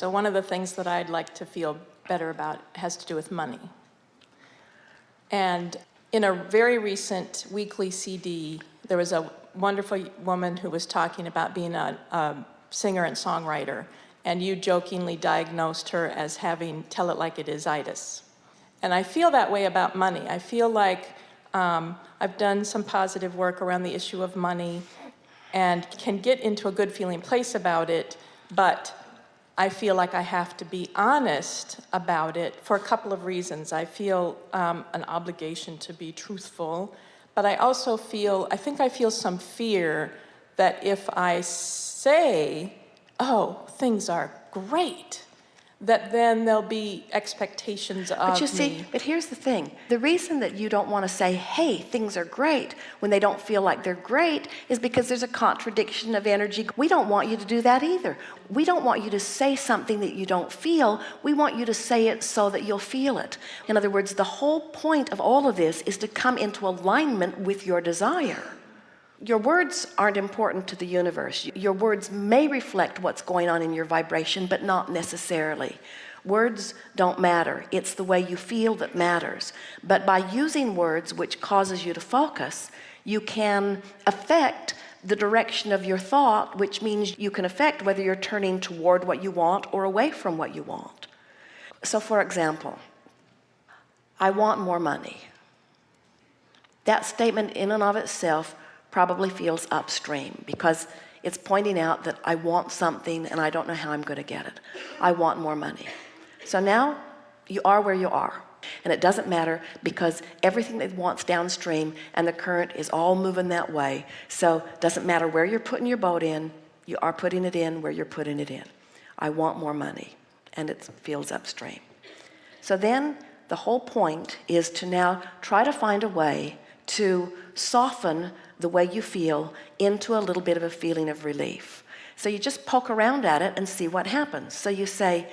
So one of the things that I'd like to feel better about has to do with money. And in a very recent weekly CD, there was a wonderful woman who was talking about being a singer and songwriter, and you jokingly diagnosed her as having tell it like it is itis. And I feel that way about money. I feel like I've done some positive work around the issue of money and can get into a good feeling place about it, but I feel like I have to be honest about it for a couple of reasons. I feel an obligation to be truthful, but I also feel, I think I feel some fear that if I say, oh, things are great, that then there'll be expectations of me. But you see, but here's the thing. The reason that you don't want to say, hey, things are great, when they don't feel like they're great, is because there's a contradiction of energy. We don't want you to do that either. We don't want you to say something that you don't feel. We want you to say it so that you'll feel it. In other words, the whole point of all of this is to come into alignment with your desire. Your words aren't important to the universe. Your words may reflect what's going on in your vibration, but not necessarily. Words don't matter. It's the way you feel that matters. But by using words, which causes you to focus, you can affect the direction of your thought, which means you can affect whether you're turning toward what you want or away from what you want. So for example, I want more money. That statement in and of itself probably feels upstream because it's pointing out that I want something and I don't know how I'm going to get it. I want more money. So now you are where you are. And it doesn't matter because everything that wants downstream and the current is all moving that way. So it doesn't matter where you're putting your boat in, you are putting it in where you're putting it in. I want more money, and it feels upstream. So then the whole point is to now try to find a way to soften the way you feel into a little bit of a feeling of relief. So you just poke around at it and see what happens. So you say,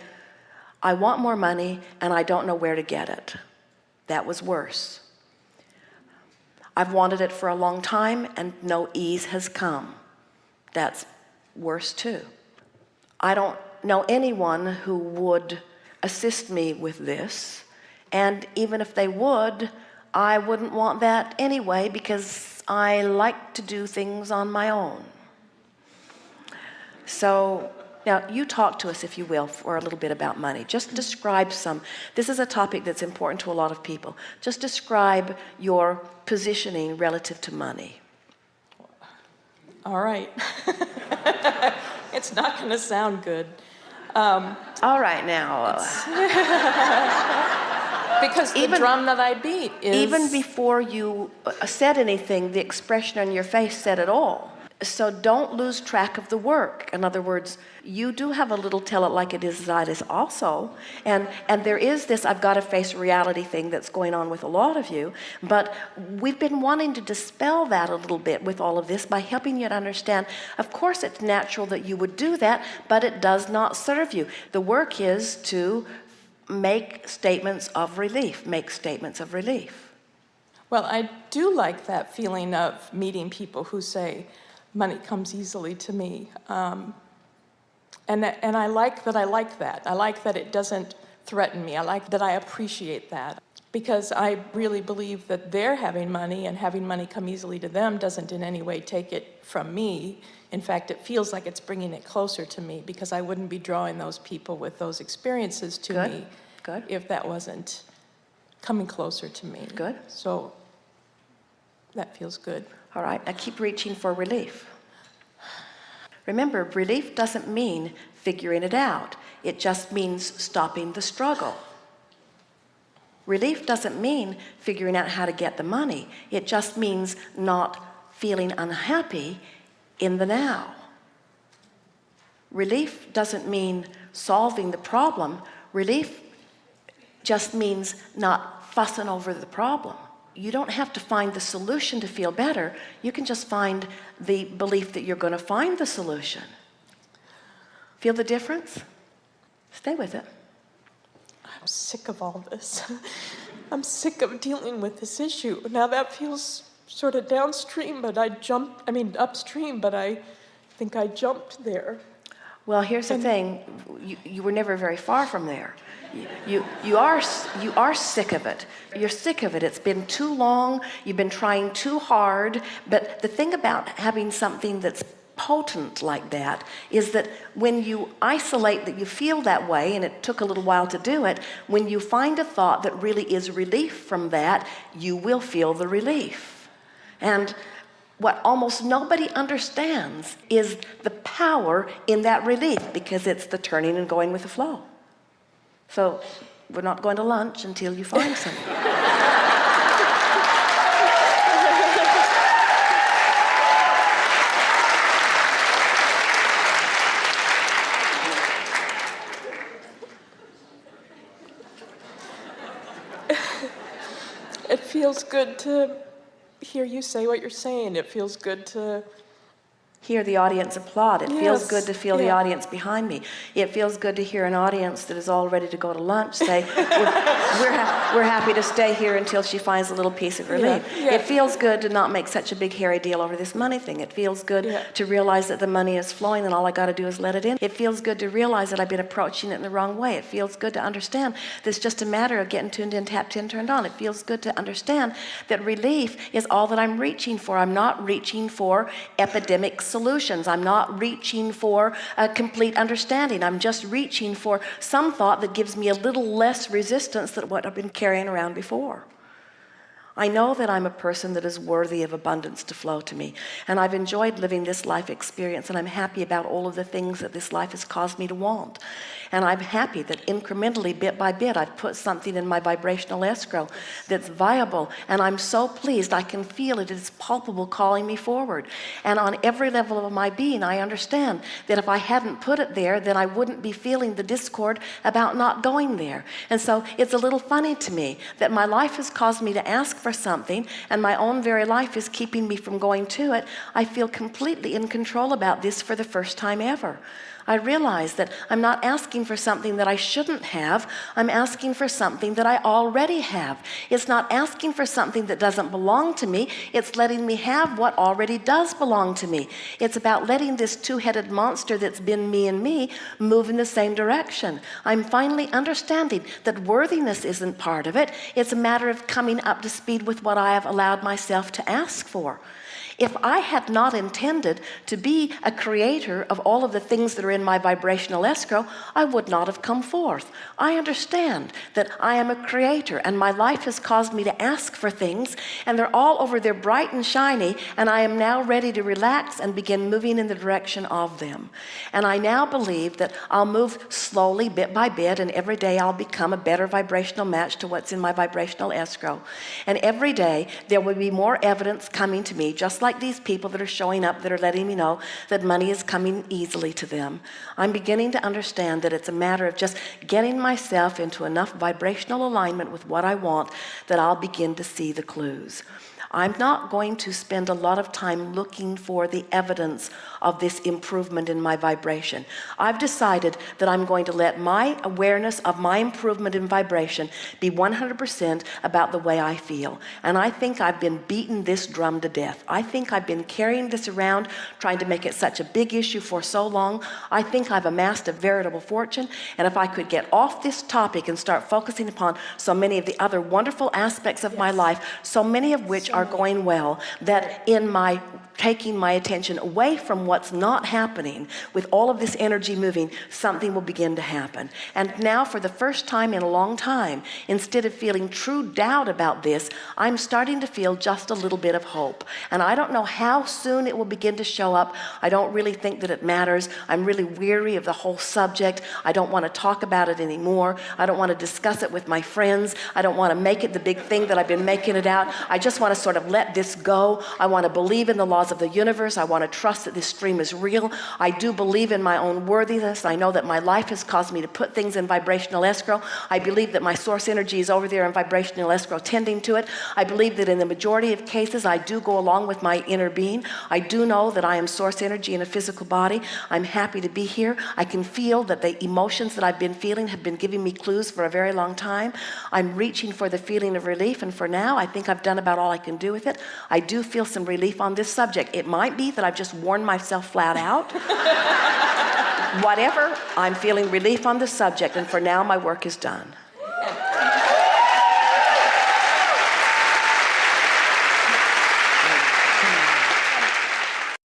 I want more money and I don't know where to get it. That was worse. I've wanted it for a long time and no ease has come. That's worse too. I don't know anyone who would assist me with this, and even if they would, I wouldn't want that anyway because I like to do things on my own. So now you talk to us, if you will, for a little bit about money. Just describe this is a topic that's important to a lot of people. Just describe your positioning relative to money. All right. It's not going to sound good. All right now. Because the drum that I beat is... Even before you said anything, the expression on your face said it all. So don't lose track of the work. In other words, you do have a little tell it like it is also. And there is this I've got to face reality thing that's going on with a lot of you. But we've been wanting to dispel that a little bit with all of this by helping you to understand, of course it's natural that you would do that, but it does not serve you. The work is to make statements of relief. Make statements of relief. Well, I do like that feeling of meeting people who say, money comes easily to me. And I like that I like that. I like that it doesn't threaten me. I like that I appreciate that. Because I really believe that they're having money and having money come easily to them doesn't in any way take it from me. In fact, it feels like it's bringing it closer to me because I wouldn't be drawing those people with those experiences to me if that wasn't coming closer to me. Good. So that feels good. All right, now keep reaching for relief. Remember, relief doesn't mean figuring it out. It just means stopping the struggle. Relief doesn't mean figuring out how to get the money. It just means not feeling unhappy in the now. Relief doesn't mean solving the problem. Relief just means not fussing over the problem. You don't have to find the solution to feel better. You can just find the belief that you're going to find the solution. Feel the difference? Stay with it. I'm sick of all this. I'm sick of dealing with this issue. Now that feels sort of downstream, but upstream, but I think I jumped there. Well, here's the thing. You were never very far from there. You are sick of it. You're sick of it. It's been too long. You've been trying too hard. But the thing about having something that's potent like that is that when you isolate that you feel that way, and it took a little while to do it, when you find a thought that really is relief from that, you will feel the relief. And what almost nobody understands is the power in that relief, because it's the turning and going with the flow. So we're not going to lunch until you find something. It feels good to hear you say what you're saying. It feels good to hear the audience applaud. It feels good to feel the audience behind me. It feels good to hear an audience that is all ready to go to lunch say, we're happy to stay here until she finds a little piece of relief. It feels good to not make such a big hairy deal over this money thing. It feels good to realize that the money is flowing and all I got to do is let it in. It feels good to realize that I've been approaching it in the wrong way. It feels good to understand that it's just a matter of getting tuned in, tapped in, turned on. It feels good to understand that relief is all that I'm reaching for. I'm not reaching for epidemic solutions. I'm not reaching for a complete understanding. I'm just reaching for some thought that gives me a little less resistance than what I've been carrying around before. I know that I'm a person that is worthy of abundance to flow to me. And I've enjoyed living this life experience, and I'm happy about all of the things that this life has caused me to want. And I'm happy that incrementally, bit by bit, I've put something in my vibrational escrow that's viable. And I'm so pleased I can feel it. It's palpable, calling me forward. And on every level of my being, I understand that if I hadn't put it there, then I wouldn't be feeling the discord about not going there. And so it's a little funny to me that my life has caused me to ask for something, and my own very life is keeping me from going to it. I feel completely in control about this for the first time ever. I realize that I'm not asking for something that I shouldn't have. I'm asking for something that I already have. It's not asking for something that doesn't belong to me. It's letting me have what already does belong to me. It's about letting this two-headed monster that's been me and me move in the same direction. I'm finally understanding that worthiness isn't part of it. It's a matter of coming up to speed with what I have allowed myself to ask for. If I had not intended to be a creator of all of the things that are in my vibrational escrow, I would not have come forth. I understand that I am a creator, and my life has caused me to ask for things, and they're all over there bright and shiny, and I am now ready to relax and begin moving in the direction of them. And I now believe that I'll move slowly, bit by bit, and every day I'll become a better vibrational match to what's in my vibrational escrow. And every day there will be more evidence coming to me, just like these people that are showing up that are letting me know that money is coming easily to them. I'm beginning to understand that it's a matter of just getting myself into enough vibrational alignment with what I want that I'll begin to see the clues. I'm not going to spend a lot of time looking for the evidence of this improvement in my vibration. I've decided that I'm going to let my awareness of my improvement in vibration be 100% about the way I feel. And I think I've been beating this drum to death. I think I've been carrying this around, trying to make it such a big issue for so long. I think I've amassed a veritable fortune. And if I could get off this topic and start focusing upon so many of the other wonderful aspects of my life, so many of which are going well, that in my taking my attention away from what's not happening, with all of this energy moving, something will begin to happen. And now, for the first time in a long time, instead of feeling true doubt about this, I'm starting to feel just a little bit of hope. And I don't know how soon it will begin to show up. I don't really think that it matters. I'm really weary of the whole subject. I don't want to talk about it anymore. I don't want to discuss it with my friends. I don't want to make it the big thing that I've been making it out. I just want to sort of let this go. I want to believe in the laws of the universe. I want to trust that this stream is real. I do believe in my own worthiness. I know that my life has caused me to put things in vibrational escrow. I believe that my source energy is over there in vibrational escrow tending to it. I believe that in the majority of cases I do go along with my inner being. I do know that I am source energy in a physical body. I'm happy to be here. I can feel that the emotions that I've been feeling have been giving me clues for a very long time. I'm reaching for the feeling of relief, and for now I think I've done about all I can do with it. I do feel some relief on this subject. It might be that I've just worn myself flat out. Whatever, I'm feeling relief on the subject, and for now my work is done.